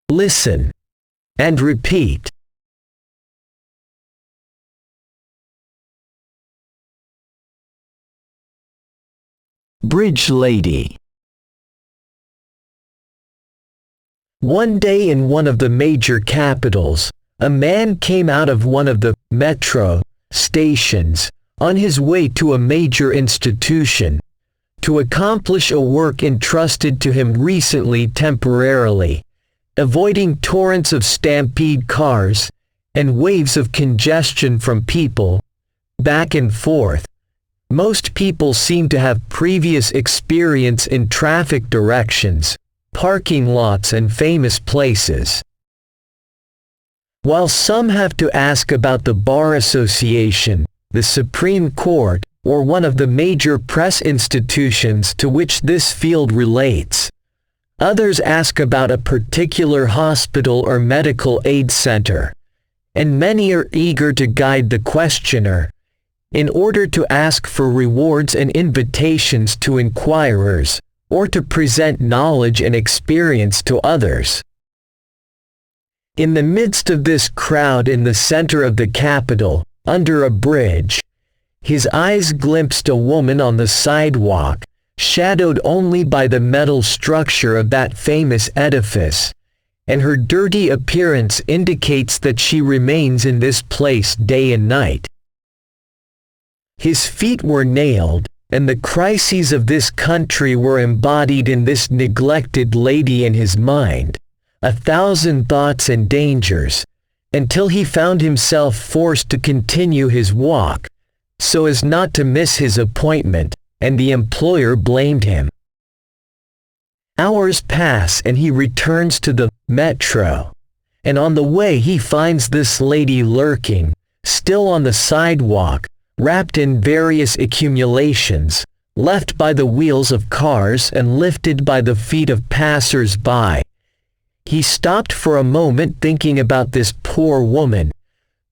Listen and repeat. Bridge lady. One day in one of the major capitals, a man came out of one of the metro stations on his way to a major institution to accomplish a work entrusted to him recently temporarily, avoiding torrents of stampede cars and waves of congestion from people back and forth. Most people seem to have previous experience in traffic directions, parking lots and famous places. While some have to ask about the Bar Association, the Supreme Court, or one of the major press institutions to which this field relates, others ask about a particular hospital or medical aid center, and many are eager to guide the questioner, in order to ask for rewards and invitations to inquirers, or to present knowledge and experience to others. In the midst of this crowd in the center of the capital, under a bridge, his eyes glimpsed a woman on the sidewalk, shadowed only by the metal structure of that famous edifice, and her dirty appearance indicates that she remains in this place day and night. His feet were nailed, and the crises of this country were embodied in this neglected lady in his mind, 1,000 thoughts and dangers, until he found himself forced to continue his walk, so as not to miss his appointment, and the employer blamed him. Hours pass and he returns to the metro, and on the way he finds this lady lurking, still on the sidewalk, wrapped in various accumulations, left by the wheels of cars and lifted by the feet of passers-by. He stopped for a moment thinking about this poor woman,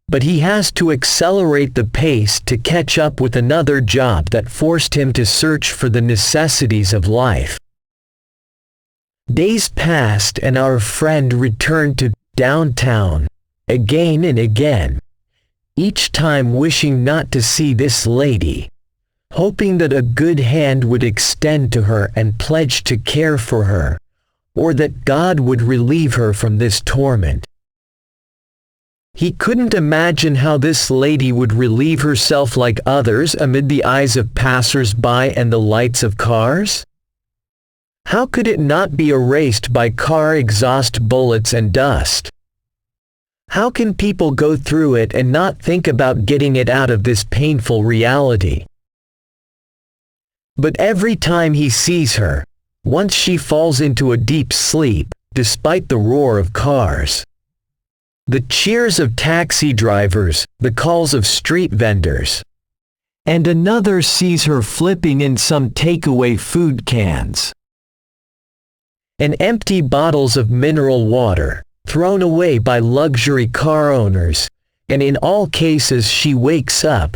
but he has to accelerate the pace to catch up with another job that forced him to search for the necessities of life. Days passed and our friend returned to downtown, again and again, each time wishing not to see this lady, hoping that a good hand would extend to her and pledge to care for her, or that God would relieve her from this torment. He couldn't imagine how this lady would relieve herself like others amid the eyes of passers-by and the lights of cars. How could it not be erased by car exhaust bullets and dust? How can people go through it and not think about getting it out of this painful reality? But every time he sees her, once she falls into a deep sleep, despite the roar of cars, the cheers of taxi drivers, the calls of street vendors, and another sees her flipping in some takeaway food cans, and empty bottles of mineral water, thrown away by luxury car owners, and in all cases she wakes up,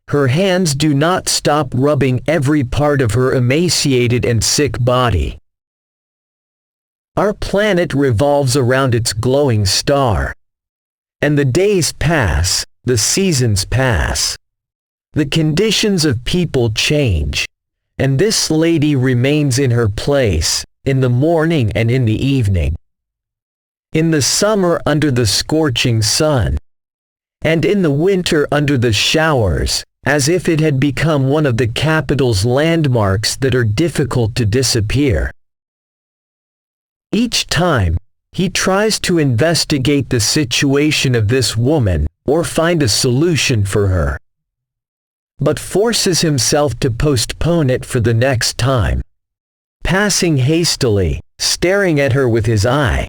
her hands do not stop rubbing every part of her emaciated and sick body. Our planet revolves around its glowing star. And the days pass, the seasons pass. The conditions of people change, and this lady remains in her place, in the morning and in the evening. In the summer under the scorching sun, and in the winter under the showers, as if it had become one of the capital's landmarks that are difficult to disappear. Each time, he tries to investigate the situation of this woman, or find a solution for her, but forces himself to postpone it for the next time, passing hastily, staring at her with his eye,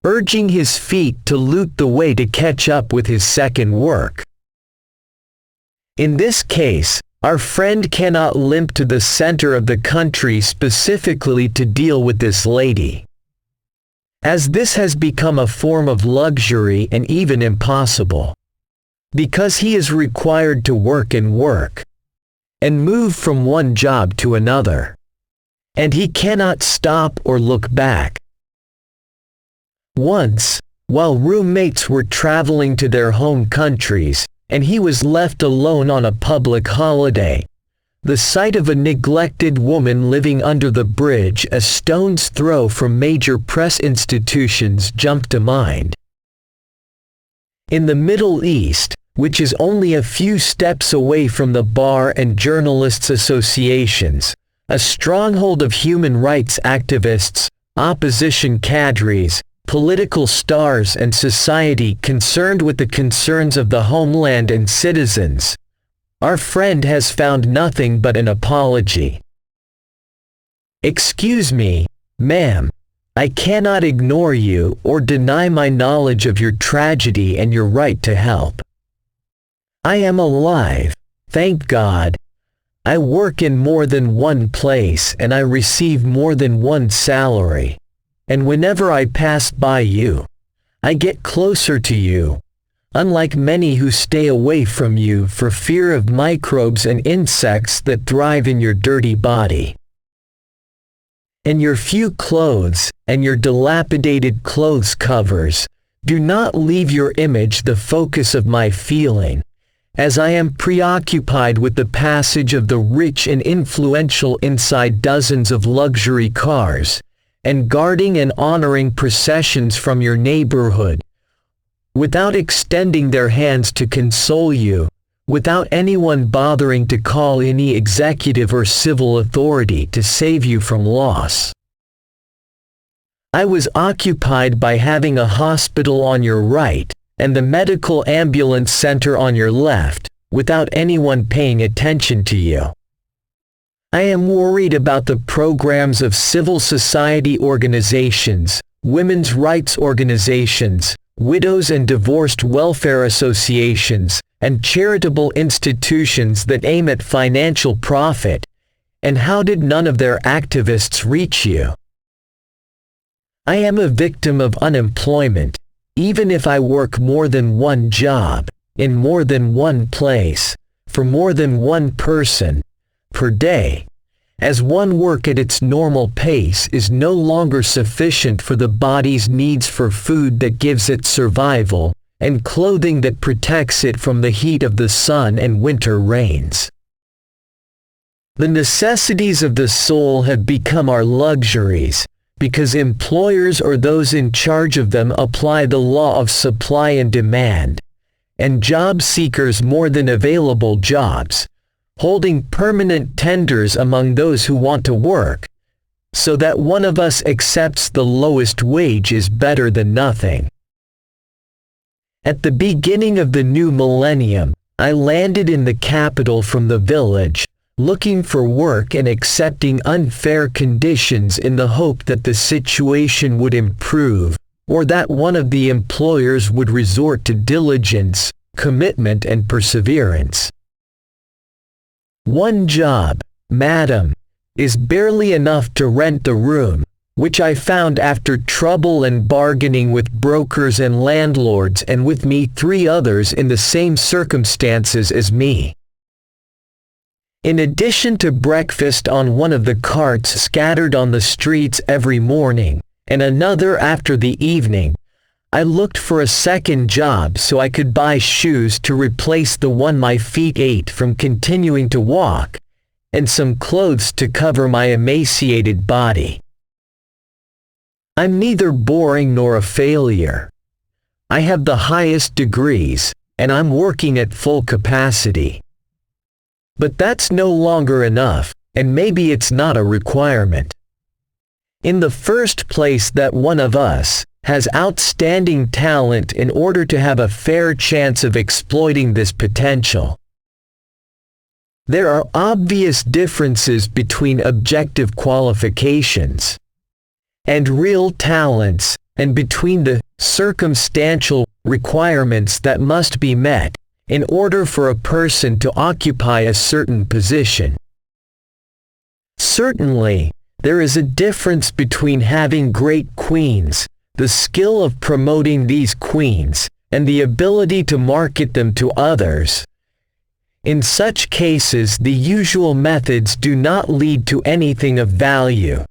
urging his feet to loot the way to catch up with his second work. In this case, our friend cannot limp to the center of the country specifically to deal with this lady, as this has become a form of luxury and even impossible, because he is required to work and move from one job to another, and he cannot stop or look back. Once, while roommates were traveling to their home countries, and he was left alone on a public holiday, the sight of a neglected woman living under the bridge a stone's throw from major press institutions jumped to mind. In the Middle East, which is only a few steps away from the bar and journalists' associations, a stronghold of human rights activists, opposition cadres, political stars and society concerned with the concerns of the homeland and citizens, our friend has found nothing but an apology. "Excuse me, ma'am. I cannot ignore you or deny my knowledge of your tragedy and your right to help. I am alive, thank God. I work in more than one place and I receive more than one salary. And whenever I pass by you, I get closer to you, unlike many who stay away from you for fear of microbes and insects that thrive in your dirty body. And your few clothes, and your dilapidated clothes covers, do not leave your image the focus of my feeling, as I am preoccupied with the passage of the rich and influential inside dozens of luxury cars, and guarding and honoring processions from your neighborhood, without extending their hands to console you, without anyone bothering to call any executive or civil authority to save you from loss. I was occupied by having a hospital on your right, and the medical ambulance center on your left, without anyone paying attention to you. I am worried about the programs of civil society organizations, women's rights organizations, widows and divorced welfare associations, and charitable institutions that aim at financial profit, and how did none of their activists reach you? I am a victim of unemployment, even if I work more than one job, in more than one place, for more than one person, per day, as one work at its normal pace is no longer sufficient for the body's needs for food that gives it survival, and clothing that protects it from the heat of the sun and winter rains. The necessities of the soul have become our luxuries, because employers or those in charge of them apply the law of supply and demand, and job seekers more than available jobs, holding permanent tenders among those who want to work, so that one of us accepts the lowest wage is better than nothing. At the beginning of the new millennium, I landed in the capital from the village, looking for work and accepting unfair conditions in the hope that the situation would improve, or that one of the employers would resort to diligence, commitment and perseverance. One job, madam, is barely enough to rent the room, which I found after trouble and bargaining with brokers and landlords, and with me 3 others in the same circumstances as me. In addition to breakfast on one of the carts scattered on the streets every morning, and another after the evening, I looked for a second job so I could buy shoes to replace the one my feet ate from continuing to walk, and some clothes to cover my emaciated body. I'm neither boring nor a failure. I have the highest degrees, and I'm working at full capacity. But that's no longer enough, and maybe it's not a requirement. In the first place, that one of us has outstanding talent in order to have a fair chance of exploiting this potential. There are obvious differences between objective qualifications and real talents, and between the circumstantial requirements that must be met in order for a person to occupy a certain position. Certainly, there is a difference between having great queens, the skill of promoting these queens, and the ability to market them to others. In such cases, the usual methods do not lead to anything of value,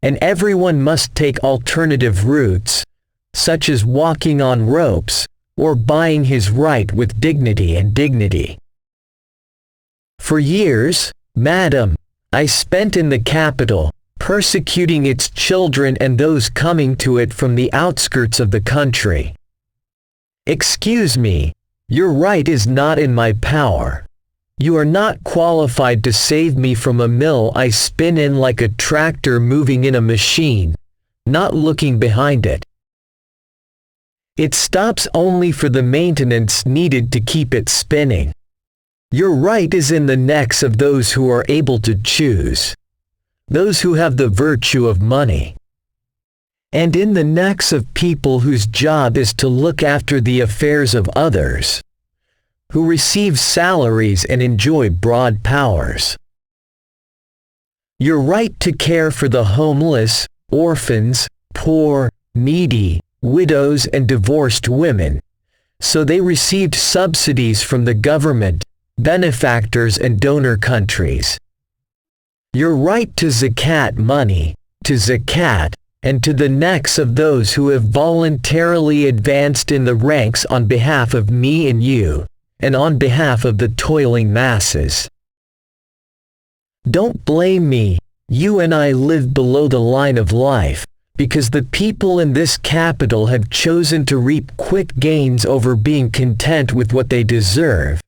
and everyone must take alternative routes, such as walking on ropes, or buying his right with dignity and dignity. For years, madam, I spent in the capital, persecuting its children and those coming to it from the outskirts of the country. Excuse me, your right is not in my power. You are not qualified to save me from a mill I spin in like a tractor moving in a machine, not looking behind it. It stops only for the maintenance needed to keep it spinning. Your right is in the necks of those who are able to choose, those who have the virtue of money, and in the necks of people whose job is to look after the affairs of others, who receive salaries and enjoy broad powers. Your right to care for the homeless, orphans, poor, needy, widows and divorced women, so they received subsidies from the government, benefactors and donor countries. Your right to zakat money, to zakat, and to the necks of those who have voluntarily advanced in the ranks on behalf of me and you, and on behalf of the toiling masses. Don't blame me, you and I live below the line of life, because the people in this capital have chosen to reap quick gains over being content with what they deserve,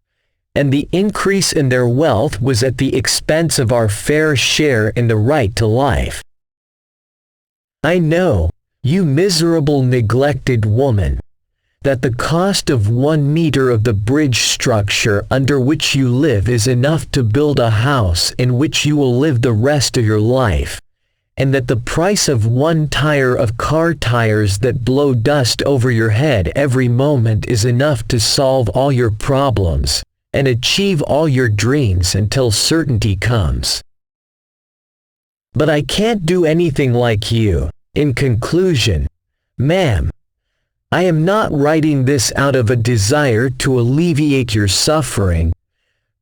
and the increase in their wealth was at the expense of our fair share in the right to life. I know, you miserable neglected woman, that the cost of 1 meter of the bridge structure under which you live is enough to build a house in which you will live the rest of your life, and that the price of 1 tire of car tires that blow dust over your head every moment is enough to solve all your problems and achieve all your dreams until certainty comes. But I can't do anything like you. In conclusion, ma'am, I am not writing this out of a desire to alleviate your suffering,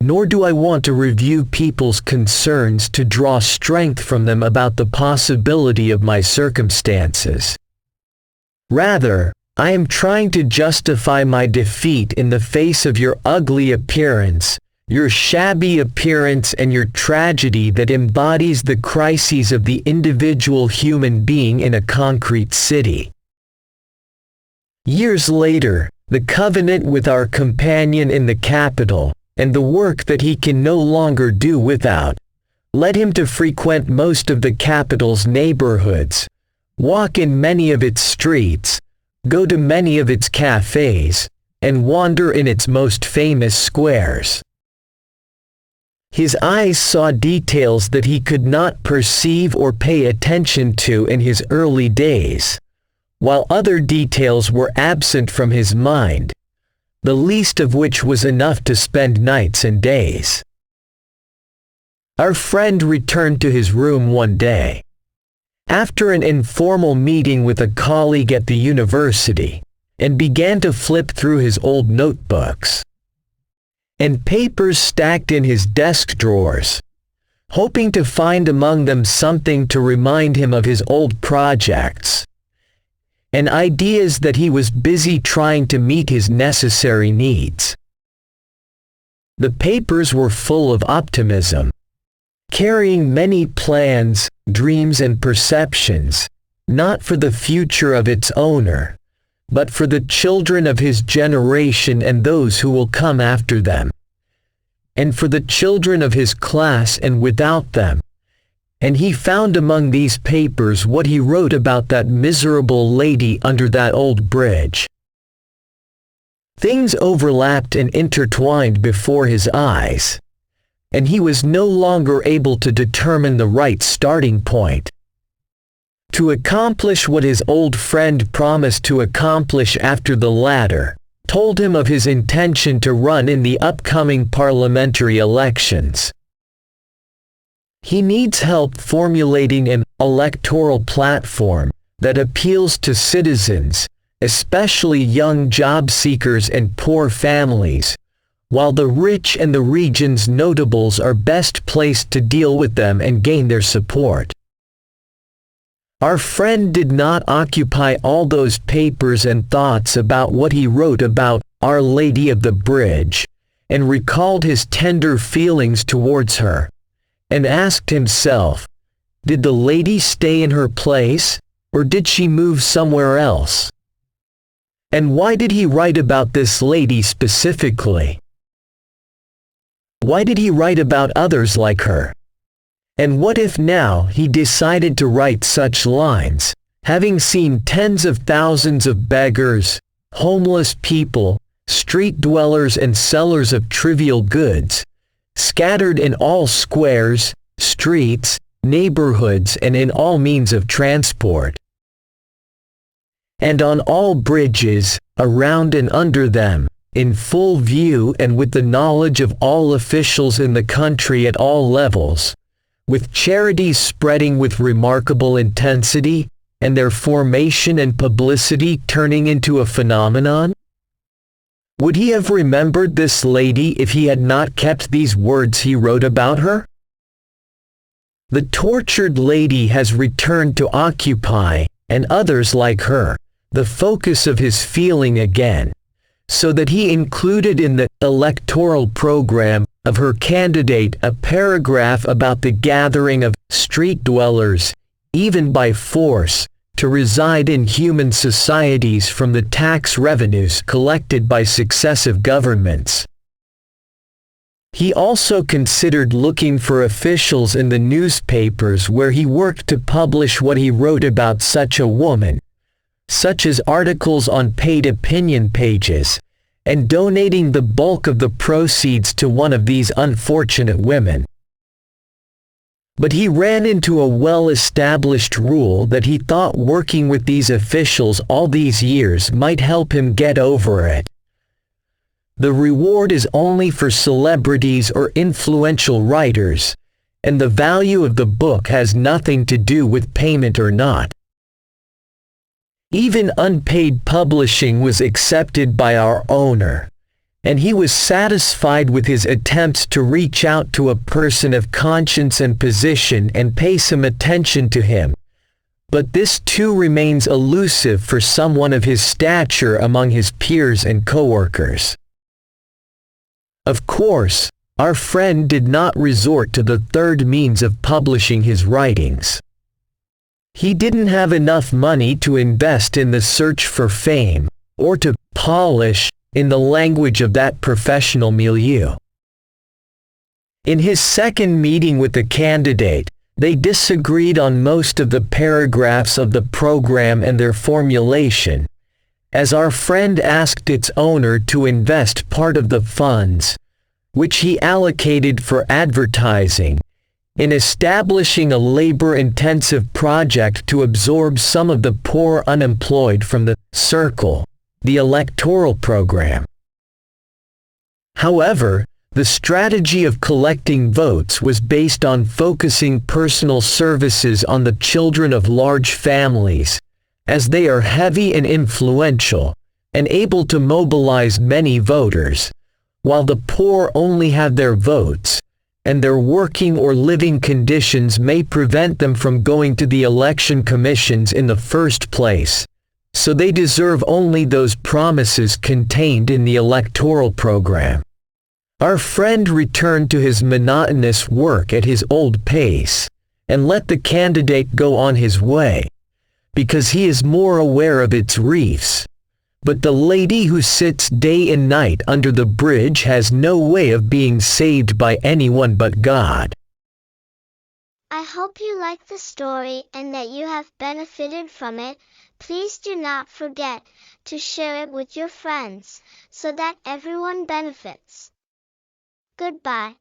nor do I want to review people's concerns to draw strength from them about the possibility of my circumstances. Rather, I am trying to justify my defeat in the face of your ugly appearance, your shabby appearance and your tragedy that embodies the crises of the individual human being in a concrete city. Years later, the covenant with our companion in the capital, and the work that he can no longer do without, led him to frequent most of the capital's neighborhoods, walk in many of its streets, go to many of its cafes, and wander in its most famous squares. His eyes saw details that he could not perceive or pay attention to in his early days, while other details were absent from his mind, the least of which was enough to spend nights and days. Our friend returned to his room one day, after an informal meeting with a colleague at the university, and began to flip through his old notebooks and papers stacked in his desk drawers, hoping to find among them something to remind him of his old projects and ideas that he was busy trying to meet his necessary needs. The papers were full of optimism, carrying many plans, dreams and perceptions, not for the future of its owner, but for the children of his generation and those who will come after them, and for the children of his class and without them. And he found among these papers what he wrote about that miserable lady under that old bridge. Things overlapped and intertwined before his eyes, and he was no longer able to determine the right starting point. To accomplish what his old friend promised to accomplish after the latter told him of his intention to run in the upcoming parliamentary elections. He needs help formulating an electoral platform that appeals to citizens, especially young job seekers and poor families, while the rich and the region's notables are best placed to deal with them and gain their support. Our friend did not occupy all those papers and thoughts about what he wrote about Our Lady of the Bridge, and recalled his tender feelings towards her, and asked himself, did the lady stay in her place, or did she move somewhere else? And why did he write about this lady specifically? Why did he write about others like her? And what if now he decided to write such lines, having seen tens of thousands of beggars, homeless people, street dwellers and sellers of trivial goods, scattered in all squares, streets, neighborhoods and in all means of transport, and on all bridges, around and under them, in full view and with the knowledge of all officials in the country at all levels, with charities spreading with remarkable intensity, and their formation and publicity turning into a phenomenon? Would he have remembered this lady if he had not kept these words he wrote about her? The tortured lady has returned to occupy, and others like her, the focus of his feeling again, so that he included in the electoral program of her candidate a paragraph about the gathering of street dwellers, even by force, to reside in human societies from the tax revenues collected by successive governments. He also considered looking for officials in the newspapers where he worked to publish what he wrote about such a woman, such as articles on paid opinion pages, and donating the bulk of the proceeds to one of these unfortunate women. But he ran into a well-established rule that he thought working with these officials all these years might help him get over it. The reward is only for celebrities or influential writers, and the value of the book has nothing to do with payment or not. Even unpaid publishing was accepted by our owner, and he was satisfied with his attempts to reach out to a person of conscience and position and pay some attention to him. But this too remains elusive for someone of his stature among his peers and coworkers. Of course, our friend did not resort to the third means of publishing his writings. He didn't have enough money to invest in the search for fame, or to polish, in the language of that professional milieu. In his second meeting with the candidate, they disagreed on most of the paragraphs of the program and their formulation, as our friend asked its owner to invest part of the funds, which he allocated for advertising, in establishing a labor-intensive project to absorb some of the poor unemployed from the circle, the electoral program. However, the strategy of collecting votes was based on focusing personal services on the children of large families, as they are heavy and influential, and able to mobilize many voters, while the poor only have their votes, and their working or living conditions may prevent them from going to the election commissions in the first place, so they deserve only those promises contained in the electoral program. Our friend returned to his monotonous work at his old pace, and let the candidate go on his way, because he is more aware of its reefs. But the lady who sits day and night under the bridge has no way of being saved by anyone but God. I hope you like the story and that you have benefited from it. Please do not forget to share it with your friends, so that everyone benefits. Goodbye.